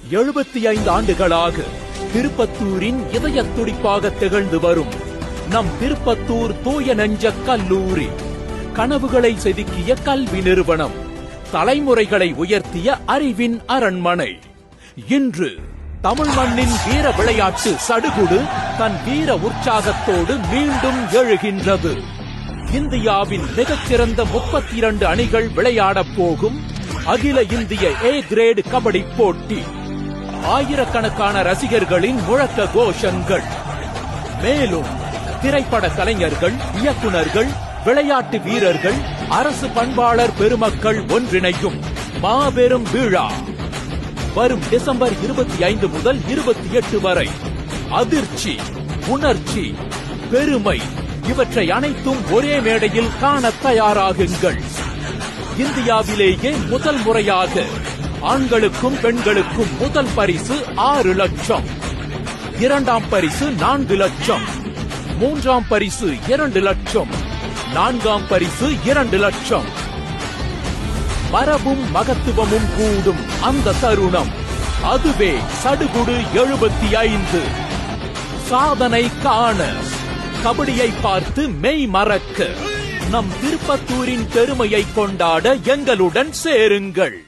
75 ஆண்டுகளாக திருப்பத்தூரின் இதய துடிப்பாக திகழ்ந்து வரும் நம் திருப்பத்தூர் தூய நெஞ்ச கல்லூரி, கனவுகளை செதுக்கிய கல்வி நிறுவனம், தலைமுறைகளை உயர்த்திய அறிவின் அரண்மனை. இன்று தமிழ் மண்ணின் வீர விளையாட்டு சடுகுடு தன் வீர உற்சாகத்தோடு மீண்டும் எழுகின்றது. இந்தியாவின் மிகச்சிறந்த 32 அணிகள் விளையாடப் போகும் அகில இந்திய A கிரேடு கபடி போட்டி. ஆயிரக்கணக்கான ரசிகர்களின் முழக்க கோஷங்கள். மேலும் திரைப்பட கலைஞர்கள், இயக்குநர்கள், விளையாட்டு வீரர்கள், அரசு பண்பாளர் பெருமக்கள் ஒன்றிணையும் மாபெரும் விழா வரும் டிசம்பர் 25 முதல் 28 வரை. அதிர்ச்சி, உணர்ச்சி, பெருமை இவற்றை அனைத்தும் ஒரே மேடையில் காண தயாராகுங்கள். இந்தியாவிலேயே முதல் முறையாக ஆண்களுக்கும் பெண்களுக்கும் முதல் பரிசு 6 லட்சம், இரண்டாம் பரிசு 4 லட்சம், மூன்றாம் பரிசு 2 லட்சம், நான்காம் பரிசு 2 லட்சம். மரபும் மகத்துவமும் கூடும் அந்த தருணம், அதுவே சடுகுடு 75. சாதனை காண, கபடியை பார்த்து மெய் மறக்க, நம் திருப்பத்தூரின் பெருமையை கொண்டாட எங்களுடன் சேருங்கள்.